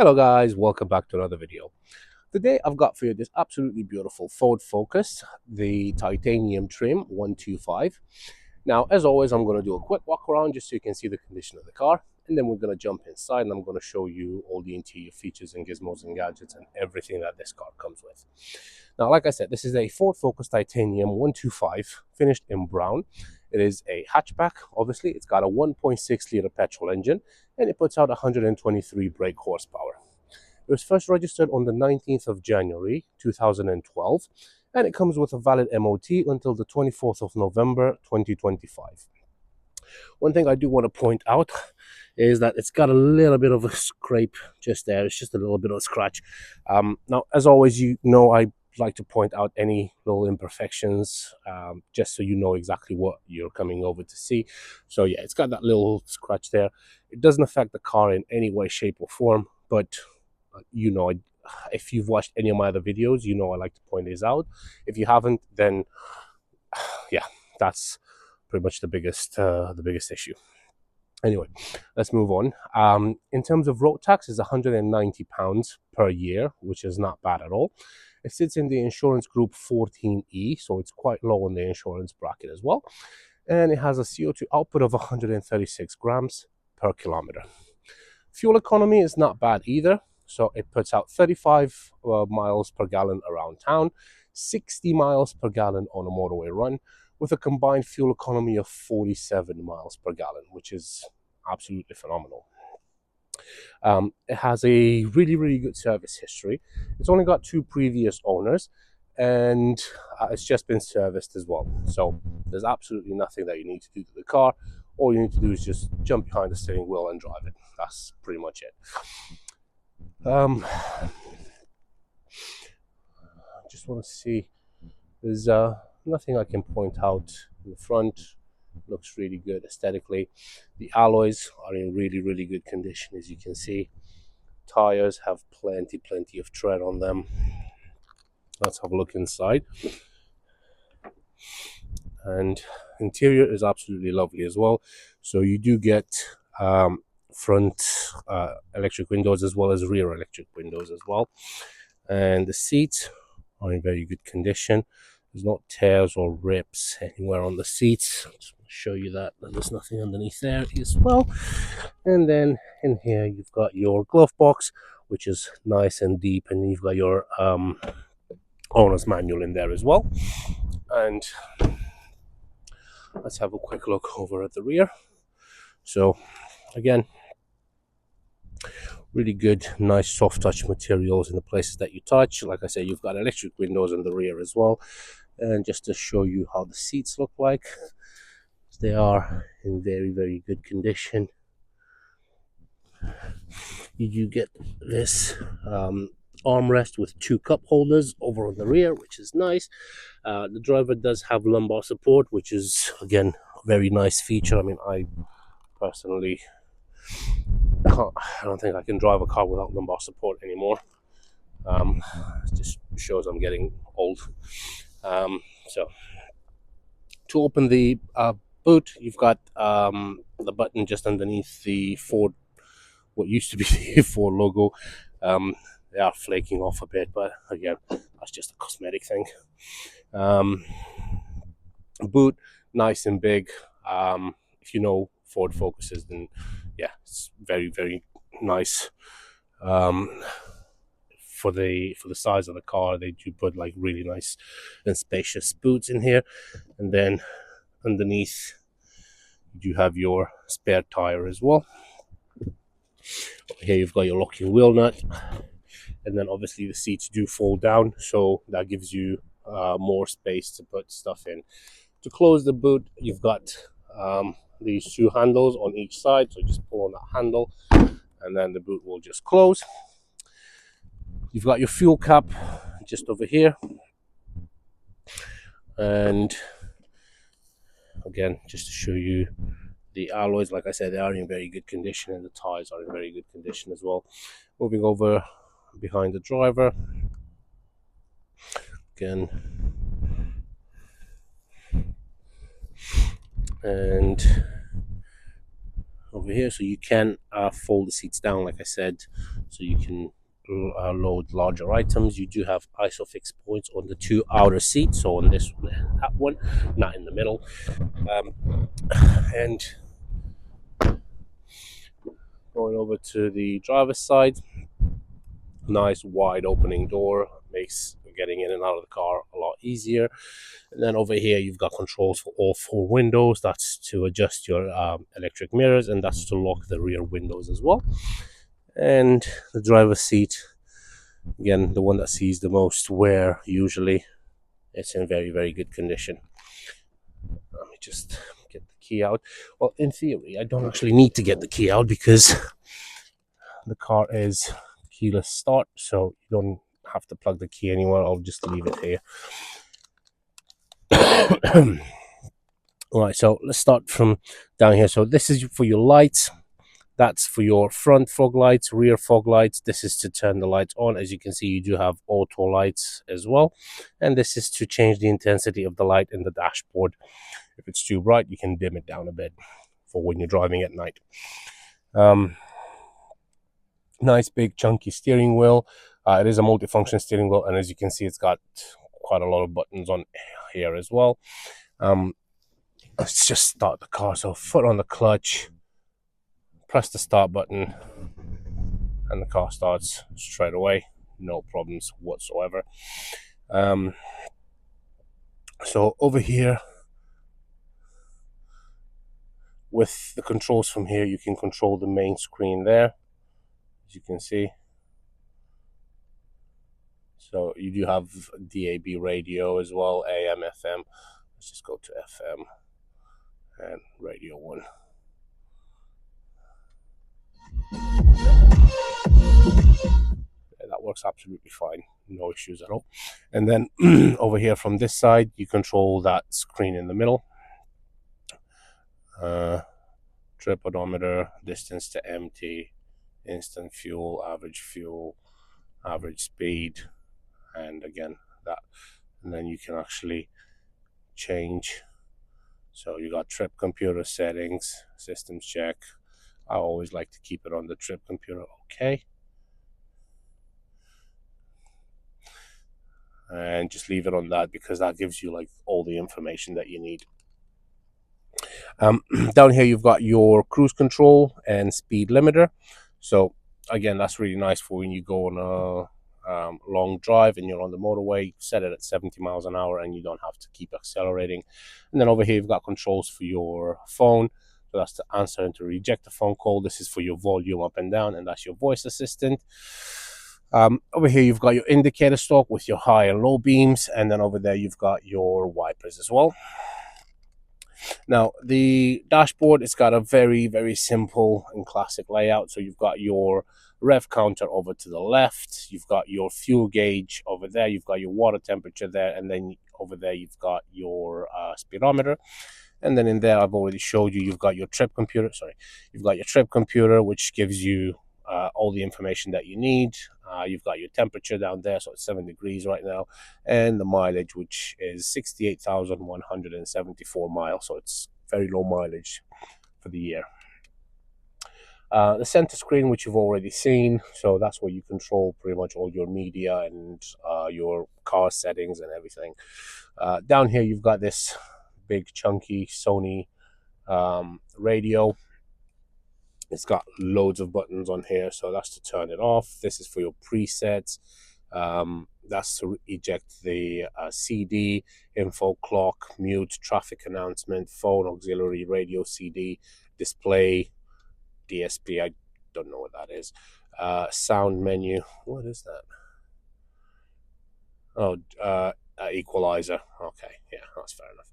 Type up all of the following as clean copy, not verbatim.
Hello guys, welcome back to another video. Today I've got for you this absolutely beautiful Ford Focus, the titanium trim 125. Now as always I'm going to do a quick walk around just so you can see the condition of the car, and then we're going to jump inside and I'm going to show you all the interior features and gizmos and gadgets and everything that this car comes with. Now like I said, this is a Ford Focus titanium 125 finished in brown. It is a hatchback. Obviously it's got a 1.6 liter petrol engine and it puts out 123 brake horsepower. It was first registered on the 19th of January 2012 and it comes with a valid MOT until the 24th of November 2025. One thing I do want to point out is that it's got a little bit of a scrape just there. It's just a little bit of a scratch. Now, as always, you know I like to point out any little imperfections just so you know exactly what you're coming over to see. So yeah, it's got that little scratch there. It doesn't affect the car in any way, shape or form, but you know, if you've watched any of my other videos, you know I like to point these out. If you haven't, then yeah, that's pretty much the biggest issue. Anyway, let's move on. In terms of road tax, is £190 per year, which is not bad at all. It sits in the insurance group 14E, so it's quite low in the insurance bracket as well. And it has a CO2 output of 136 grams per kilometer. Fuel economy is not bad either. So it puts out 35 miles per gallon around town, 60 miles per gallon on a motorway run, with a combined fuel economy of 47 miles per gallon, which is absolutely phenomenal. It has a really good service history. It's only got 2 previous owners, and it's just been serviced as well. So there's absolutely nothing that you need to do to the car. All you need to do is just jump behind the steering wheel and drive it. That's pretty much it. Just want to see, there's nothing I can point out in the front. Looks really good aesthetically. The alloys are in really good condition, as you can see. Tires have plenty of tread on them. Let's have a look inside. And interior is absolutely lovely as well. So you do get front electric windows as well as rear electric windows as well. And the seats are in very good condition. There's not tears or rips anywhere on the seats. Just want to show you that there's nothing underneath there as well. And then in here you've got your glove box, which is nice and deep, and you've got your owner's manual in there as well. And let's have a quick look over at the rear. So again, really good, nice soft touch materials in the places that you touch. Like I say, you've got electric windows in the rear as well. And just to show you how the seats look like, they are in very good condition. You do get this armrest with 2 cup holders over on the rear, which is nice. The driver does have lumbar support, which is again a very nice feature. I mean, I personally I don't think I can drive a car without lumbar support anymore. It just shows I'm getting old. So to open the boot, you've got the button just underneath the Ford, what used to be the Ford logo. They are flaking off a bit, but again, that's just a cosmetic thing. Boot, nice and big. If you know Ford Focuses, then yeah, it's very nice. For the size of the car, they do put like really nice and spacious boots in here. And then underneath you have your spare tire as well. Here you've got your locking wheel nut, and then obviously the seats do fold down, so that gives you more space to put stuff in. To close the boot, you've got these 2 handles on each side, so just pull on that handle and then the boot will just close. You've got your fuel cap just over here, and again, just to show you the alloys, like I said, they are in very good condition, and the tires are in very good condition as well. Moving over behind the driver, again, and over here, so you can fold the seats down, like I said, so you can load larger items. You do have ISOFIX points on the two outer seats, so on this one and that one, not in the middle. And going over to the driver's side, nice wide opening door, makes getting in and out of the car a lot easier. And then over here you've got controls for all four windows. That's to adjust your electric mirrors, and that's to lock the rear windows as well. And the driver's seat, again, the one that sees the most wear usually, it's in very, very good condition. Let me just get the key out. Well, in theory I don't actually need to get the key out because the car is keyless start, so you don't have to plug the key anywhere. I'll just leave it here. Alright, so let's start from down here. So this is for your lights. That's for your front fog lights, rear fog lights. This is to turn the lights on. As you can see, you do have auto lights as well. And this is to change the intensity of the light in the dashboard. If it's too bright, you can dim it down a bit for when you're driving at night. Nice big chunky steering wheel. It is a multifunction steering wheel, and as you can see, it's got quite a lot of buttons on here as well. Let's just start the car. So foot on the clutch, press the start button, and the car starts straight away. No problems whatsoever. So over here, with the controls from here, you can control the main screen there, as you can see. So you do have DAB radio as well, AM, FM. Let's just go to FM and radio 1. That works absolutely fine, no issues at all. And then over here from this side, you control that screen in the middle. Trip odometer, distance to empty, instant fuel, average speed, and again that. And then you can actually change. So you got trip computer settings, systems check. I always like to keep it on the trip computer. Okay. And just leave it on that because that gives you like all the information that you need. Down here you've got your cruise control and speed limiter. So again, that's really nice for when you go on a long drive and you're on the motorway. Set it at 70 miles an hour and you don't have to keep accelerating. And then over here you've got controls for your phone. So that's to answer and to reject a phone call. This is for your volume up and down, and that's your voice assistant. Over here you've got your indicator stalk with your high and low beams, and then over there you've got your wipers as well. Now the dashboard, it's got a very, very simple and classic layout. So you've got your rev counter over to the left, you've got your fuel gauge over there, you've got your water temperature there, and then over there you've got your speedometer. And then in there, I've already showed you, you've got your trip computer. You've got your trip computer, which gives you all the information that you need. You've got your temperature down there, so it's 7 degrees right now, and the mileage, which is 68,174 miles. So it's very low mileage for the year. The center screen, which you've already seen, so that's where you control pretty much all your media and your car settings and everything. Down here, you've got this big chunky Sony radio. It's got loads of buttons on here, so that's to turn it off. This is for your presets. That's to eject the CD, info, clock, mute, traffic announcement, phone, auxiliary, radio, CD, display, DSP. I don't know what that is. Sound menu. What is that? Oh, equalizer. Okay, yeah, that's fair enough.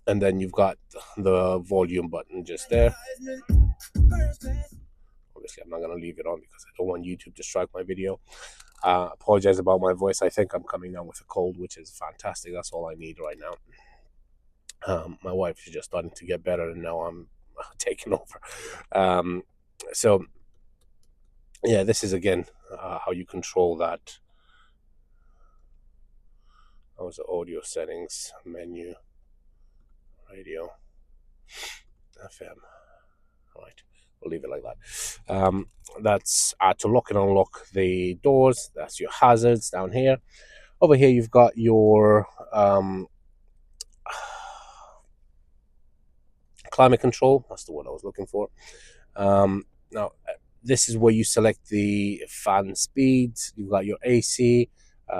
And then you've got the volume button just there. Obviously, I'm not going to leave it on because I don't want YouTube to strike my video. Apologize about my voice. I think I'm coming down with a cold, which is fantastic. That's all I need right now. My wife is just starting to get better, and now I'm taking over. So, yeah, this is, again, how you control that. That was the audio settings menu. Radio. FM. Right, we'll leave it like that. That's to lock and unlock the doors. That's your hazards down here. Over here, you've got your climate control. That's the word I was looking for. Now, this is where you select the fan speed. You've got your AC.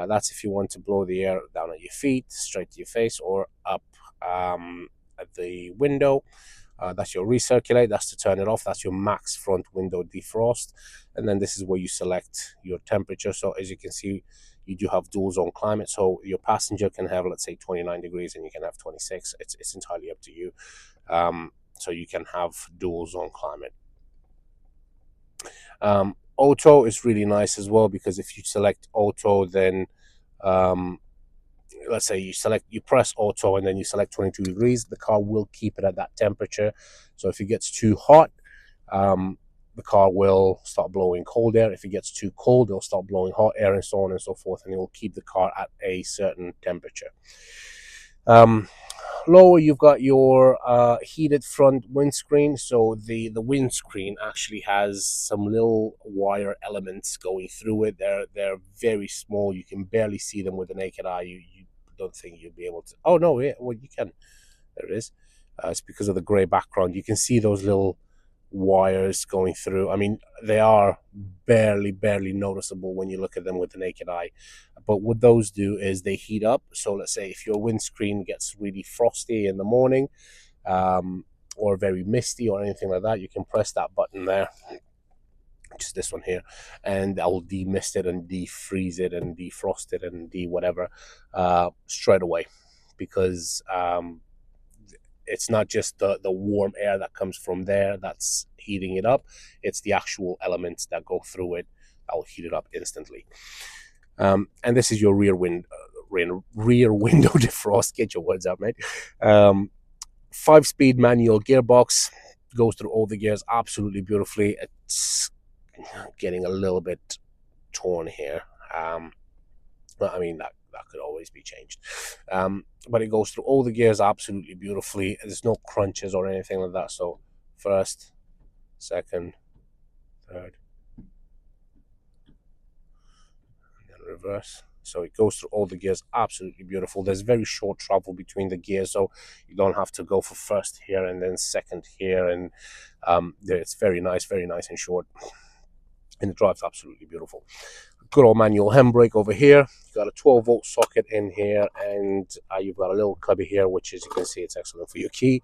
That's if you want to blow the air down at your feet, straight to your face, or up at the window. That's your recirculate. That's to turn it off. That's your max front window defrost. And then this is where you select your temperature. So as you can see, you do have dual zone climate. So your passenger can have, let's say, 29 degrees and you can have 26. It's entirely up to you. So you can have dual zone climate. Auto is really nice as well, because if you select auto, then let's say you press auto and then you select 22 degrees, the car will keep it at that temperature. So if it gets too hot, the car will start blowing cold air. If it gets too cold, it'll start blowing hot air, and so on and so forth, and it will keep the car at a certain temperature. Lower, you've got your heated front windscreen. So the windscreen actually has some little wire elements going through it. They're very small. You can barely see them with the naked eye. You don't think you'll be able to. Oh no, yeah, well you can. There it is. It's because of the grey background. You can see those little wires going through. I mean, they are barely noticeable when you look at them with the naked eye. But what those do is they heat up. So let's say if your windscreen gets really frosty in the morning, or very misty or anything like that, you can press that button there, which is this one here, and that will demist it and defreeze it and defrost it and whatever straight away, because it's not just the warm air that comes from there that's heating it up. It's the actual elements that go through it that will heat it up instantly. And this is your rear window defrost. Get your words out, mate. 5-speed manual gearbox, goes through all the gears absolutely beautifully. It's getting a little bit torn here. I mean, that could always be changed. But it goes through all the gears absolutely beautifully. There's no crunches or anything like that. So first, second, third, and then reverse. So it goes through all the gears absolutely beautiful. There's very short travel between the gears, so you don't have to go for first here and then second here. And it's very nice and short. And the drive's absolutely beautiful. Good old manual handbrake over here. You've got a 12-volt socket in here, and you've got a little cubby here, which, as you can see, it's excellent for your key,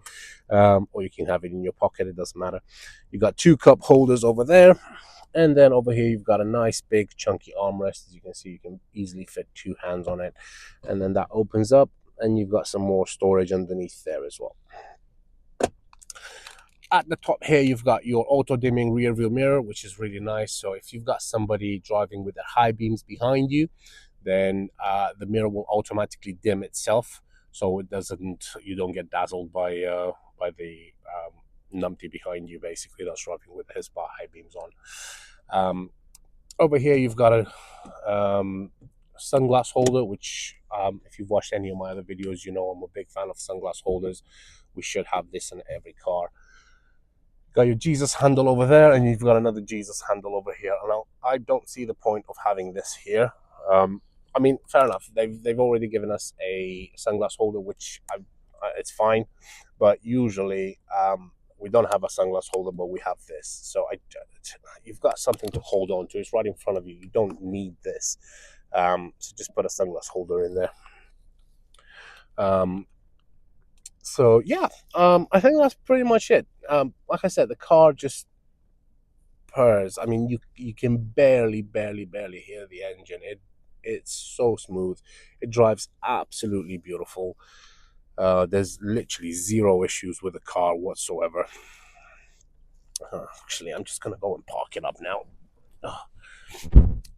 or you can have it in your pocket. It doesn't matter. You've got 2 cup holders over there, and then over here you've got a nice big chunky armrest. As you can see, you can easily fit 2 hands on it, and then that opens up, and you've got some more storage underneath there as well. At the top here, you've got your auto-dimming rear view mirror, which is really nice. So if you've got somebody driving with their high beams behind you, then the mirror will automatically dim itself, so you don't get dazzled by the numpty behind you, basically, that's driving with his high beams on. Over here, you've got a sunglass holder, which if you've watched any of my other videos, you know I'm a big fan of sunglass holders. We should have this in every car. Got your Jesus handle over there, and you've got another Jesus handle over here. Now, I don't see the point of having this here. I mean, fair enough. They've already given us a sunglass holder, which it's fine. But usually, we don't have a sunglass holder, but we have this. So you've got something to hold on to. It's right in front of you. You don't need this. So just put a sunglass holder in there. So yeah, I think that's pretty much it. Like I said, the car just purrs. I mean, you can barely hear the engine. It's so smooth. It drives absolutely beautiful. There's literally 0 issues with the car whatsoever. Actually, I'm just gonna go and park it up now.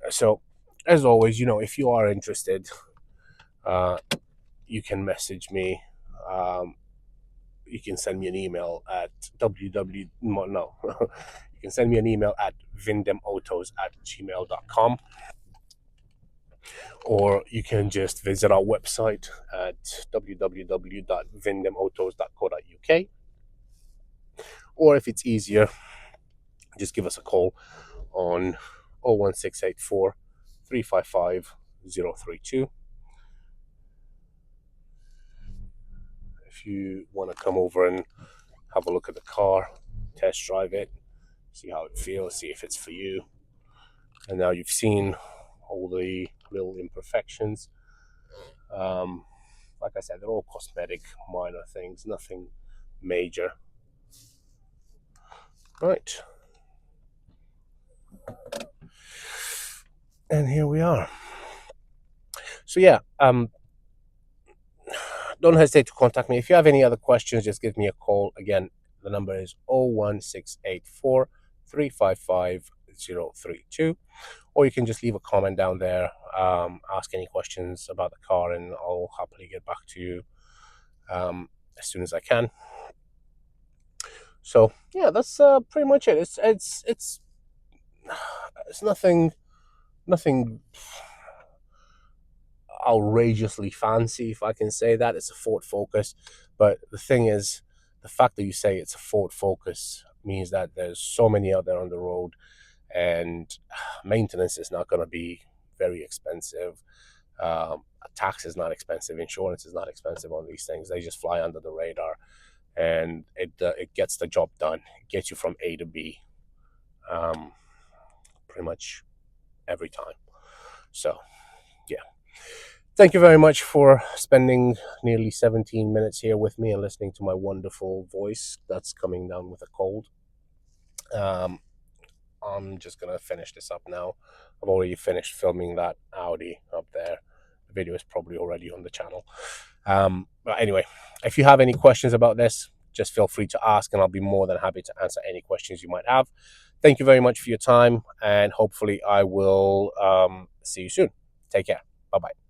So, as always, you know, if you are interested, you can message me. You can send me an email at you can send me an email at vindemautos@gmail.com, or you can just visit our website at www.vindemautos.co.uk. Or if it's easier, just give us a call on 01684 355 032. If you want to come over and have a look at the car, test drive it, see how it feels, see if it's for you. And now you've seen all the little imperfections. Like I said, they're all cosmetic, minor things, nothing major. Right. And here we are. So yeah, don't hesitate to contact me. If you have any other questions, just give me a call. Again, the number is 01684 355 032. Or you can just leave a comment down there, ask any questions about the car, and I'll happily get back to you as soon as I can. So yeah, that's pretty much it. It's nothing outrageously fancy, if I can say that. It's a Ford Focus, but the thing is, the fact that you say it's a Ford Focus means that there's so many out there on the road, and maintenance is not going to be very expensive. Tax is not expensive, insurance is not expensive on these things. They just fly under the radar, and it gets the job done. It gets you from A to B, pretty much every time. So yeah, thank you very much for spending nearly 17 minutes here with me and listening to my wonderful voice that's coming down with a cold. I'm just gonna finish this up now. I've already finished filming that Audi up there. The video is probably already on the channel. But anyway, if you have any questions about this, just feel free to ask, and I'll be more than happy to answer any questions you might have. Thank you very much for your time, and hopefully I will see you soon. Take care. Bye-bye.